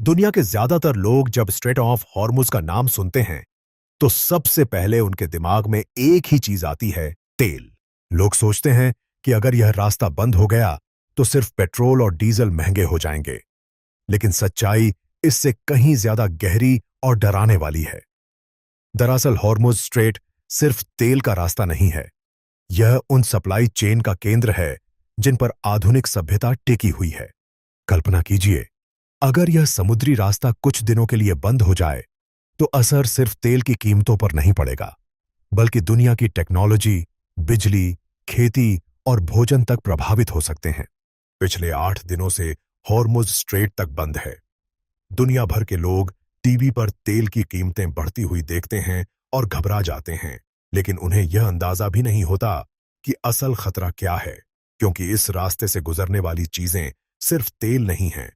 दुनिया के ज्यादातर लोग जब स्ट्रेट ऑफ हॉर्मुज का नाम सुनते हैं तो सबसे पहले उनके दिमाग में एक ही चीज आती है, तेल। लोग सोचते हैं कि अगर यह रास्ता बंद हो गया तो सिर्फ पेट्रोल और डीजल महंगे हो जाएंगे। लेकिन सच्चाई इससे कहीं ज्यादा गहरी और डराने वाली है। दरअसल हॉर्मुज स्ट्रेट सिर्फ तेल का रास्ता नहीं है, यह उन सप्लाई चेन का केंद्र है जिन पर आधुनिक सभ्यता टिकी हुई है। कल्पना कीजिए, अगर यह समुद्री रास्ता कुछ दिनों के लिए बंद हो जाए तो असर सिर्फ तेल की कीमतों पर नहीं पड़ेगा, बल्कि दुनिया की टेक्नोलॉजी, बिजली, खेती और भोजन तक प्रभावित हो सकते हैं। पिछले 8 दिनों से हॉर्मुज स्ट्रेट तक बंद है। दुनिया भर के लोग टीवी पर तेल की कीमतें बढ़ती हुई देखते हैं और घबरा जाते हैं, लेकिन उन्हें यह अंदाजा भी नहीं होता कि असल खतरा क्या है, क्योंकि इस रास्ते से गुजरने वाली चीजें सिर्फ तेल नहीं हैं,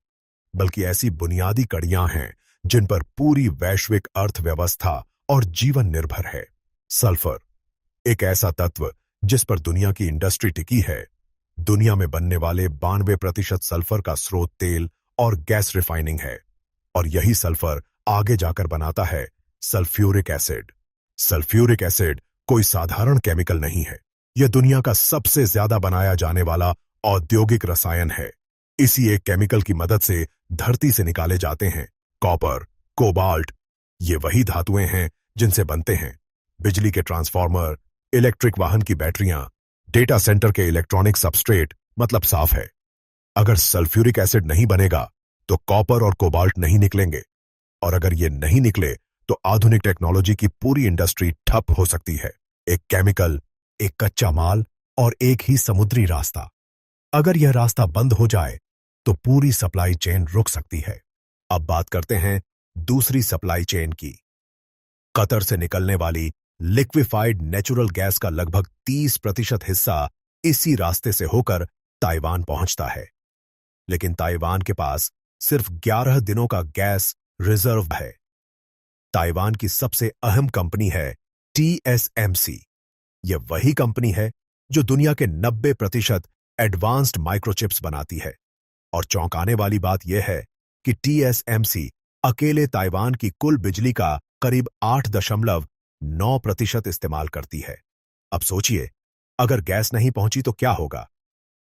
बल्कि ऐसी बुनियादी कड़ियां हैं जिन पर पूरी वैश्विक अर्थव्यवस्था और जीवन निर्भर है। सल्फर, एक ऐसा तत्व जिस पर दुनिया की इंडस्ट्री टिकी है। दुनिया में बनने वाले 92% सल्फर का स्रोत तेल और गैस रिफाइनिंग है, और यही सल्फर आगे जाकर बनाता है सल्फ्यूरिक एसिड। सल्फ्यूरिक एसिड कोई साधारण केमिकल नहीं है, यह दुनिया का सबसे ज्यादा बनाया जाने वाला औद्योगिक रसायन है। इसी एक केमिकल की मदद से धरती से निकाले जाते हैं कॉपर, कोबाल्ट। ये वही धातुएं हैं जिनसे बनते हैं बिजली के ट्रांसफार्मर, इलेक्ट्रिक वाहन की बैटरियां, डेटा सेंटर के इलेक्ट्रॉनिक सबस्ट्रेट। मतलब साफ है, अगर सल्फ्यूरिक एसिड नहीं बनेगा तो कॉपर और कोबाल्ट नहीं निकलेंगे, और अगर ये नहीं निकले तो आधुनिक टेक्नोलॉजी की पूरी इंडस्ट्री ठप हो सकती है। एक केमिकल, एक कच्चा माल और एक ही समुद्री रास्ता। अगर यह रास्ता बंद हो जाए तो पूरी सप्लाई चेन रुक सकती है। अब बात करते हैं दूसरी सप्लाई चेन की। कतर से निकलने वाली लिक्विफाइड नेचुरल गैस का लगभग 30% हिस्सा इसी रास्ते से होकर ताइवान पहुंचता है। लेकिन ताइवान के पास सिर्फ 11 दिनों का गैस रिजर्व है। ताइवान की सबसे अहम कंपनी है TSMC। यह वही कंपनी है जो दुनिया के 90% एडवांस्ड माइक्रोचिप्स बनाती है। और चौंकाने वाली बात यह है कि TSMC अकेले ताइवान की कुल बिजली का करीब 8.9% इस्तेमाल करती है। अब सोचिए, अगर गैस नहीं पहुंची तो क्या होगा?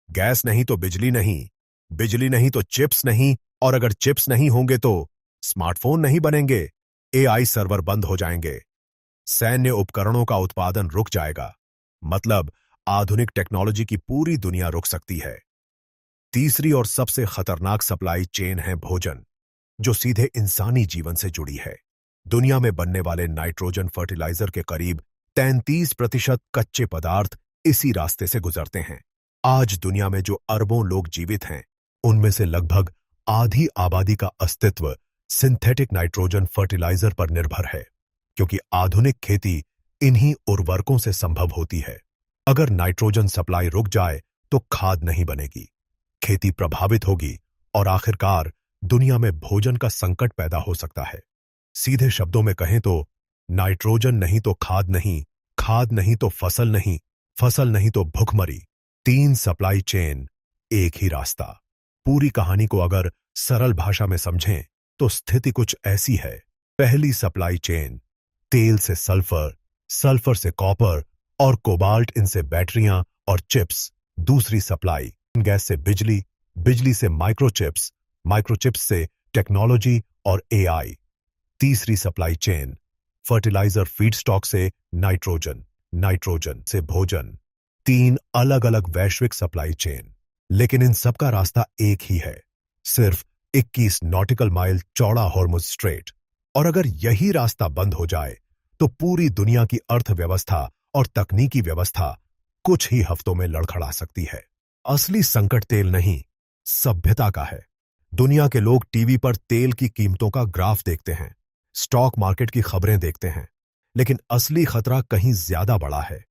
गैस नहीं तो बिजली नहीं, बिजली नहीं तो चिप्स नहीं, और अगर चिप्स नहीं होंगे तो स्मार्टफोन नहीं बनेंगे, AI सर्वर बंद हो जाएंगे, सैन्य उपकरणों का उत्पादन रुक जाएगा। मतलब आधुनिक टेक्नोलॉजी की पूरी दुनिया रुक सकती है। तीसरी और सबसे खतरनाक सप्लाई चेन है भोजन, जो सीधे इंसानी जीवन से जुड़ी है। दुनिया में बनने वाले नाइट्रोजन फर्टिलाइजर के करीब 33% कच्चे पदार्थ इसी रास्ते से गुजरते हैं। आज दुनिया में जो अरबों लोग जीवित हैं, उनमें से लगभग आधी आबादी का अस्तित्व सिंथेटिक नाइट्रोजन फर्टिलाइजर पर निर्भर है, क्योंकि आधुनिक खेती इन्हीं उर्वरकों से संभव होती है। अगर नाइट्रोजन सप्लाई रुक जाए तो खाद नहीं बनेगी, खेती प्रभावित होगी, और आखिरकार दुनिया में भोजन का संकट पैदा हो सकता है। सीधे शब्दों में कहें तो नाइट्रोजन नहीं तो खाद नहीं, खाद नहीं तो फसल नहीं, फसल नहीं तो भुखमरी। 3 सप्लाई चेन, एक ही रास्ता। पूरी कहानी को अगर सरल भाषा में समझें तो स्थिति कुछ ऐसी है। पहली सप्लाई चेन, तेल से सल्फर, सल्फर से कॉपर और कोबाल्ट, इनसे बैटरियां और चिप्स। दूसरी सप्लाई, गैस से बिजली, बिजली से माइक्रोचिप्स, माइक्रोचिप्स से टेक्नोलॉजी और AI। तीसरी सप्लाई चेन, फर्टिलाइजर फीडस्टॉक से नाइट्रोजन, नाइट्रोजन से भोजन। 3 अलग अलग वैश्विक सप्लाई चेन, लेकिन इन सबका रास्ता एक ही है, सिर्फ 21 नॉटिकल माइल चौड़ा हॉर्मुज स्ट्रेट। और अगर यही रास्ता बंद हो जाए तो पूरी दुनिया की अर्थव्यवस्था और तकनीकी व्यवस्था कुछ ही हफ्तों में लड़खड़ा सकती है। असली संकट तेल नहीं, सभ्यता का है। दुनिया के लोग टीवी पर तेल की कीमतों का ग्राफ देखते हैं, स्टॉक मार्केट की खबरें देखते हैं, लेकिन असली खतरा कहीं ज्यादा बड़ा है।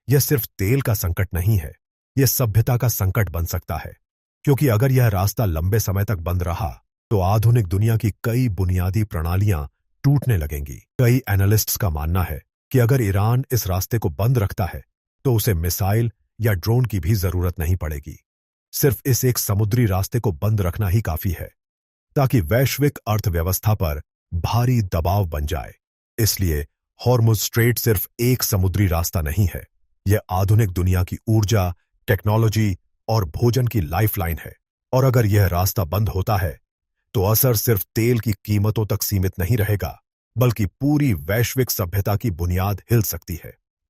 यह सिर्फ तेल का संकट नहीं है, यह सभ्यता का संकट बन सकता है, क्योंकि अगर यह रास्ता लंबे समय तक बंद रहा तो आधुनिक दुनिया की कई बुनियादी प्रणालियां टूटने लगेंगी। कई एनालिस्ट्स का मानना है कि अगर ईरान इस रास्ते को बंद रखता है तो उसे मिसाइल या ड्रोन की भी जरूरत नहीं पड़ेगी। सिर्फ इस एक समुद्री रास्ते को बंद रखना ही काफी है। ताकि वैश्विक अर्थव्यवस्था पर भारी दबाव बन जाए। इसलिए हॉर्मुज स्ट्रेट सिर्फ एक समुद्री रास्ता नहीं है, यह आधुनिक दुनिया की ऊर्जा, टेक्नोलॉजी और भोजन की लाइफलाइन है। और अगर यह रास्ता बंद होता है तो असर सिर्फ तेल की कीमतों तक सीमित नहीं रहेगा, बल्कि पूरी वैश्विक सभ्यता की बुनियाद हिल सकती है।